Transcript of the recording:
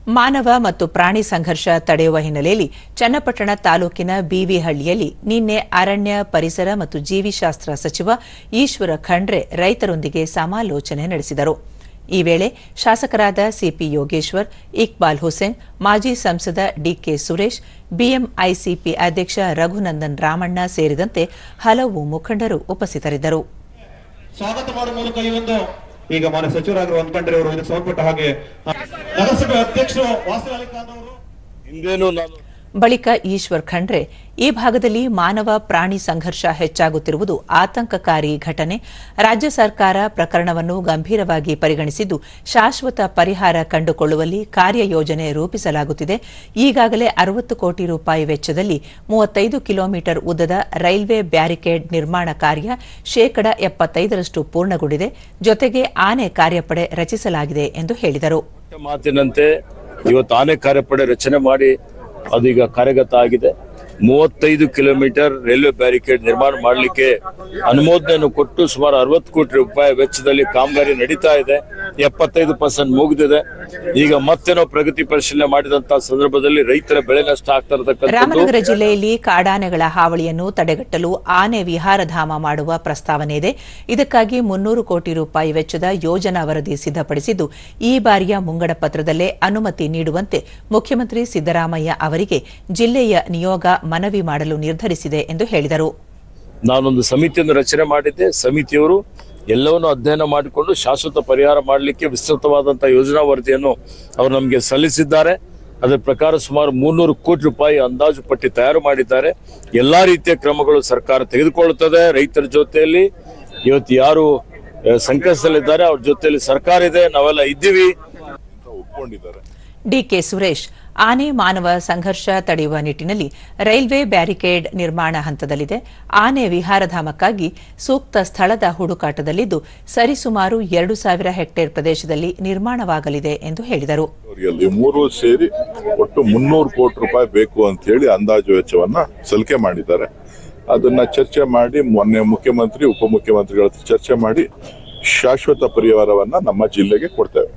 ಮಾನವ ಮತ್ತು ಪ್ರಾಣಿ ಸಂಘರ್ಷ ತಡೆಯುವ ಹಿನ್ನೆಲೆಯಲ್ಲಿ ಚನ್ನಪಟ್ಟಣ ತಾಲೂಕಿನ ಬಿವಿಹಳ್ಳಿಯಲ್ಲಿ ನಿನ್ನೆ ಅರಣ್ಯ, ಪರಿಸರ ಮತ್ತು ಜೀವಿಶಾಸ್ತ್ರ ಸಚಿವ ಈಶ್ವರ ಖಂಡ್ರೆ ರೈತರೊಂದಿಗೆ ಸಮಾಲೋಚನೆ ನಡೆಸಿದರು. ಈ ವೇಳೆ ಶಾಸಕರಾದ ಸಿಪಿ ಯೋಗೇಶ್ವರ್, ಇಕ್ಬಾಲ್ ಹುಸೇನ್, ಮಾಜಿ ಸಂಸದ ಡಿಕೆ ಸುರೇಶ್, ಬಿಎಂಐಸಿಪಿ ಅಧ್ಯಕ್ಷ ರಘುನಂದನ್ ರಾಮಣ್ಣ ಸೇರಿದಂತೆ ಹಲವು ಮುಖಂಡರು ಉಪಸ್ಥಿತರಿದ್ದರು. ಸ್ವಾಗತ ಮಾಡುವ ಮೂಲಕ ಈ ಒಂದು ಈಗ ಮಾನ್ಯ ಸಚಿವರಾಗಿರುವ ಖಂಡ್ರೆ ಅವರು ಇದಕ್ಕೆ ಸಂಬಂಧಪಟ್ಟ ಹಾಗೆ ನಗರಸಭೆ ಅಧ್ಯಕ್ಷರು ವಾಸವಿ ಖಾನ್ ಅವರು ಬಳಿಕ ಈಶ್ವರ್ ಖಂಡ್ರೆ ಈ ಭಾಗದಲ್ಲಿ ಮಾನವ ಪ್ರಾಣಿ ಸಂಘರ್ಷ ಹೆಚ್ಚಾಗುತ್ತಿರುವುದು ಆತಂಕಕಾರಿ ಘಟನೆ. ರಾಜ್ಯ ಸರ್ಕಾರ ಪ್ರಕರಣವನ್ನು ಗಂಭೀರವಾಗಿ ಪರಿಗಣಿಸಿದ್ದು ಶಾಶ್ವತ ಪರಿಹಾರ ಕಂಡುಕೊಳ್ಳುವಲ್ಲಿ ಕಾರ್ಯಯೋಜನೆ ರೂಪಿಸಲಾಗುತ್ತಿದೆ. ಈಗಾಗಲೇ 60 ಕೋಟಿ ರೂಪಾಯಿ ವೆಚ್ಚದಲ್ಲಿ 35 ಕಿಲೋಮೀಟರ್ ಉದ್ದದ ರೈಲ್ವೆ ಬ್ಯಾರಿಕೇಡ್ ನಿರ್ಮಾಣ ಕಾರ್ಯ 75% ಪೂರ್ಣಗೊಂಡಿದೆ. ಜೊತೆಗೆ ಆನೆ ಕಾರ್ಯಪಡೆ ರಚಿಸಲಾಗಿದೆ ಎಂದು ಹೇಳಿದರು. ಮಾತಿನಂತೆ ಇವತ್ತು ಆನೆ ಕಾರ್ಯಪಡೆ ರಚನೆ ಮಾಡಿ ಅದೀಗ ಕಾರ್ಯಗತ ಆಗಿದೆ. 35 ಕಿಲೋಮೀಟರ್ ರೈಲ್ವೆ ಬ್ಯಾರಿಕೇಡ್ ನಿರ್ಮಾಣ ಮಾಡಲಿಕ್ಕೆ ಅನುಮೋದನೆಯನ್ನು ಕೊಟ್ಟು ಸುಮಾರು 60 ಕೋಟಿ ರೂಪಾಯಿ ವೆಚ್ಚದಲ್ಲಿ ಕಾಮಗಾರಿ ನಡೀತಾ ಇದೆ. 75% ಮುಗಿದಿದೆ. ಈಗ ಮತ್ತೆ ನಾವು ಪ್ರಗತಿ ಪರಿಶೀಲನೆ ಮಾಡಿದಂತಹ ಸಂದರ್ಭದಲ್ಲಿ ರೈತರ ಬೆಳೆ ನಷ್ಟ ಆಗ್ತಾ ಇರತಕ್ಕಂಥದ್ದು. ರಾಮನಗರ ಜಿಲ್ಲೆಯಲ್ಲಿ ಕಾಡಾನೆಗಳ ಹಾವಳಿಯನ್ನು ತಡೆಗಟ್ಟಲು ಆನೆ ವಿಹಾರಧಾಮ ಮಾಡುವ ಪ್ರಸ್ತಾವನೆ ಇದೆ. ಇದಕ್ಕಾಗಿ 300 ಕೋಟಿ ರೂಪಾಯಿ ವೆಚ್ಚದ ಯೋಜನಾ ವರದಿ ಸಿದ್ಧಪಡಿಸಿದ್ದು ಈ ಬಾರಿಯ ಮುಂಗಡ ಪತ್ರದಲ್ಲೇ ಅನುಮತಿ ನೀಡುವಂತೆ ಮುಖ್ಯಮಂತ್ರಿ ಸಿದ್ದರಾಮಯ್ಯ ಅವರಿಗೆ ಜಿಲ್ಲೆಯ ನಿಯೋಗ ಮನವಿ ಮಾಡಲು ನಿರ್ಧರಿಸಿದೆ ಎಂದು ಹೇಳಿದರು. ನಾನೊಂದು ಸಮಿತಿಯನ್ನು ರಚನೆ ಮಾಡಿದ್ದೆ. ಸಮಿತಿಯವರು ಎಲ್ಲವನ್ನೂ ಅಧ್ಯಯನ ಮಾಡಿಕೊಂಡು ಶಾಶ್ವತ ಪರಿಹಾರ ಮಾಡಲಿಕ್ಕೆ ವಿಸ್ತೃತವಾದಂತಹ ಯೋಜನಾ ವರದಿಯನ್ನು ಅವರು ನಮಗೆ ಸಲ್ಲಿಸಿದ್ದಾರೆ. ಅದರ ಪ್ರಕಾರ ಸುಮಾರು 300 ಕೋಟಿ ರೂಪಾಯಿ ಅಂದಾಜು ಪಟ್ಟಿ ತಯಾರು ಮಾಡಿದ್ದಾರೆ. ಎಲ್ಲಾ ರೀತಿಯ ಕ್ರಮಗಳು ಸರ್ಕಾರ ತೆಗೆದುಕೊಳ್ಳುತ್ತದೆ. ರೈತರ ಜೊತೆಯಲ್ಲಿ ಇವತ್ತು ಯಾರು ಸಂಕಷ್ಟದಲ್ಲಿದ್ದಾರೆ ಅವ್ರ ಜೊತೆಯಲ್ಲಿ ಸರ್ಕಾರ ಇದೆ, ನಾವೆಲ್ಲ ಇದ್ದೀವಿ ಒಪ್ಕೊಂಡಿದ್ದಾರೆ. ಡಿಕೆ ಸುರೇಶ್ ಆನೆ ಮಾನವ ಸಂಘರ್ಷ ತಡೆಯುವ ನಿಟ್ಟಿನಲ್ಲಿ ರೈಲ್ವೆ ಬ್ಯಾರಿಕೇಡ್ ನಿರ್ಮಾಣ ಹಂತದಲ್ಲಿದೆ. ಆನೆ ವಿಹಾರಧಾಮಕ್ಕಾಗಿ ಸೂಕ್ತ ಸ್ಥಳದ ಹುಡುಕಾಟದಲ್ಲಿದ್ದು ಸರಿಸುಮಾರು 2,000 ಹೆಕ್ಟೇರ್ ಪ್ರದೇಶದಲ್ಲಿ ನಿರ್ಮಾಣವಾಗಲಿದೆ ಎಂದು ಹೇಳಿದರು. ಮೂರು ಸೇರಿ ಒಟ್ಟು 300 ಕೋಟಿ ರೂಪಾಯಿ ಬೇಕು ಅಂತ ಹೇಳಿ ಅಂದಾಜು ವೆಚ್ಚವನ್ನ ಸಲ್ಲಿಕೆ ಮಾಡಿದ್ದಾರೆ. ಅದನ್ನ ಚರ್ಚೆ ಮಾಡಿ ಮೊನ್ನೆ ಮುಖ್ಯಮಂತ್ರಿ, ಉಪಮುಖ್ಯಮಂತ್ರಿಗಳ ಚರ್ಚೆ ಮಾಡಿ ಶಾಶ್ವತ ಪರಿಹಾರವನ್ನ ನಮ್ಮ ಜಿಲ್ಲೆಗೆ ಕೊಡ್ತೇವೆ.